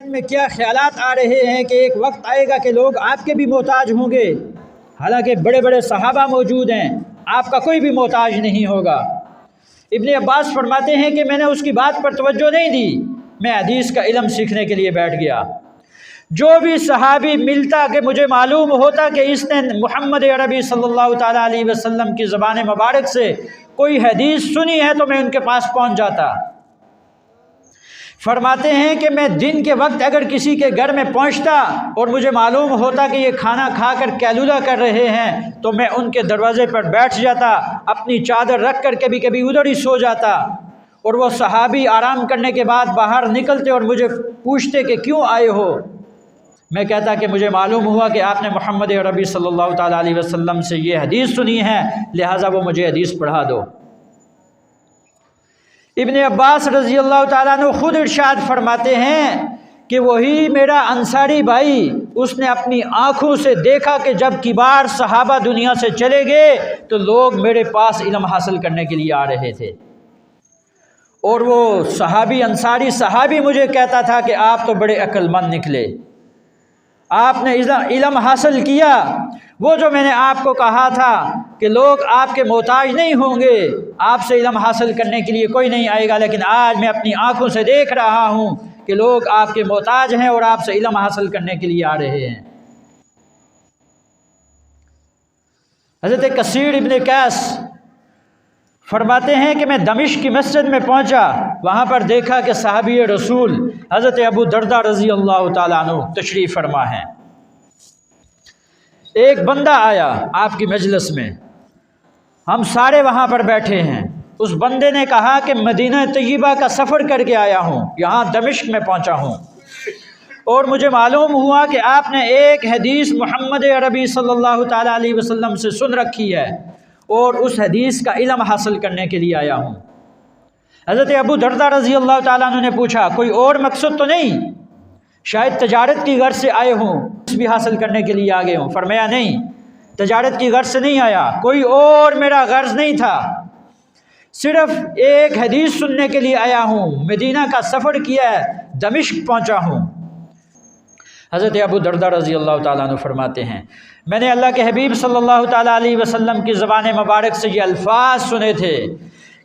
میں کیا خیالات آ رہے ہیں کہ ایک وقت آئے گا کہ لوگ آپ کے بھی محتاج ہوں گے، حالانکہ بڑے بڑے صحابہ موجود ہیں، آپ کا کوئی بھی محتاج نہیں ہوگا۔ ابن عباس فرماتے ہیں کہ میں نے اس کی بات پر توجہ نہیں دی، میں حدیث کا علم سیکھنے کے لیے بیٹھ گیا۔ جو بھی صحابی ملتا کہ مجھے معلوم ہوتا کہ اس نے محمد عربی صلی اللہ تعالیٰ علیہ وسلم کی زبان مبارک سے کوئی حدیث سنی ہے تو میں ان کے پاس پہنچ جاتا۔ فرماتے ہیں کہ میں دن کے وقت اگر کسی کے گھر میں پہنچتا اور مجھے معلوم ہوتا کہ یہ کھانا کھا کر کیلولہ کر رہے ہیں تو میں ان کے دروازے پر بیٹھ جاتا، اپنی چادر رکھ کر کبھی کبھی ادھر ہی سو جاتا، اور وہ صحابی آرام کرنے کے بعد باہر نکلتے اور مجھے پوچھتے کہ کیوں آئے ہو؟ میں کہتا کہ مجھے معلوم ہوا کہ آپ نے محمد عربی صلی اللہ تعالیٰ علیہ وسلم سے یہ حدیث سنی ہے، لہٰذا وہ مجھے حدیث پڑھا دو۔ ابن عباس رضی اللہ تعالیٰ عنہ خود ارشاد فرماتے ہیں کہ وہی میرا انصاری بھائی، اس نے اپنی آنکھوں سے دیکھا کہ جب کبار صحابہ دنیا سے چلے گئے تو لوگ میرے پاس علم حاصل کرنے کے لیے آ رہے تھے، اور وہ صحابی انصاری صحابی مجھے کہتا تھا کہ آپ تو بڑے عقل مند نکلے، آپ نے علم حاصل کیا۔ وہ جو میں نے آپ کو کہا تھا کہ لوگ آپ کے محتاج نہیں ہوں گے، آپ سے علم حاصل کرنے کے لیے کوئی نہیں آئے گا، لیکن آج میں اپنی آنکھوں سے دیکھ رہا ہوں کہ لوگ آپ کے محتاج ہیں اور آپ سے علم حاصل کرنے کے لیے آ رہے ہیں۔ حضرت کثیر ابن قیس فرماتے ہیں کہ میں دمشق کی مسجد میں پہنچا، وہاں پر دیکھا کہ صحابی رسول حضرت ابو درداء رضی اللہ تعالیٰ عنہ تشریف فرما ہیں۔ ایک بندہ آیا آپ کی مجلس میں، ہم سارے وہاں پر بیٹھے ہیں۔ اس بندے نے کہا کہ مدینہ طیبہ کا سفر کر کے آیا ہوں، یہاں دمشق میں پہنچا ہوں، اور مجھے معلوم ہوا کہ آپ نے ایک حدیث محمد عربی صلی اللہ تعالیٰ علیہ وسلم سے سن رکھی ہے، اور اس حدیث کا علم حاصل کرنے کے لیے آیا ہوں۔ حضرت ابو درداء رضی اللہ تعالیٰ عنہ نے پوچھا کوئی اور مقصد تو نہیں؟ شاید تجارت کی غرض سے آئے ہوں، اس بھی حاصل کرنے کے لیے آگے ہوں۔ فرمایا نہیں، تجارت کی غرض سے نہیں آیا، کوئی اور میرا غرض نہیں تھا، صرف ایک حدیث سننے کے لیے آیا ہوں، مدینہ کا سفر کیا ہے، دمشق پہنچا ہوں۔ حضرت ابو درداء رضی اللہ تعالیٰ عنہ فرماتے ہیں میں نے اللہ کے حبیب صلی اللہ تعالیٰ علیہ وسلم کی زبان مبارک سے یہ الفاظ سنے تھے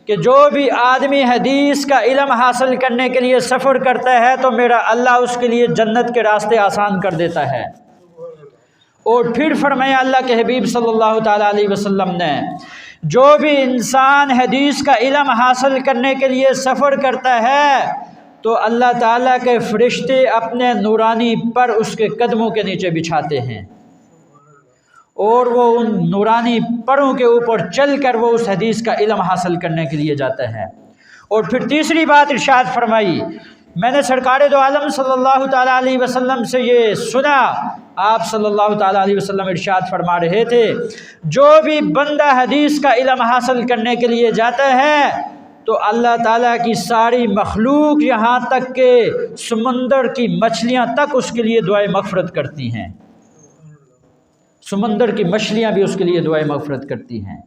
کہ جو بھی آدمی حدیث کا علم حاصل کرنے کے لیے سفر کرتا ہے تو میرا اللہ اس کے لیے جنت کے راستے آسان کر دیتا ہے۔ اور پھر فرمایا اللہ کے حبیب صلی اللہ تعالیٰ علیہ وسلم نے جو بھی انسان حدیث کا علم حاصل کرنے کے لیے سفر کرتا ہے تو اللہ تعالیٰ کے فرشتے اپنے نورانی پر اس کے قدموں کے نیچے بچھاتے ہیں، اور وہ ان نورانی پروں کے اوپر چل کر وہ اس حدیث کا علم حاصل کرنے کے لیے جاتا ہے۔ اور پھر تیسری بات ارشاد فرمائی، میں نے سرکار دو عالم صلی اللہ تعالیٰ علیہ وسلم سے یہ سنا، آپ صلی اللہ تعالیٰ علیہ وسلم ارشاد فرما رہے تھے جو بھی بندہ حدیث کا علم حاصل کرنے کے لیے جاتا ہے تو اللہ تعالیٰ کی ساری مخلوق یہاں تک کہ سمندر کی مچھلیاں تک اس کے لیے دعائے مغفرت کرتی ہیں، سمندر کی مچھلیاں بھی اس کے لیے دعائے مغفرت کرتی ہیں۔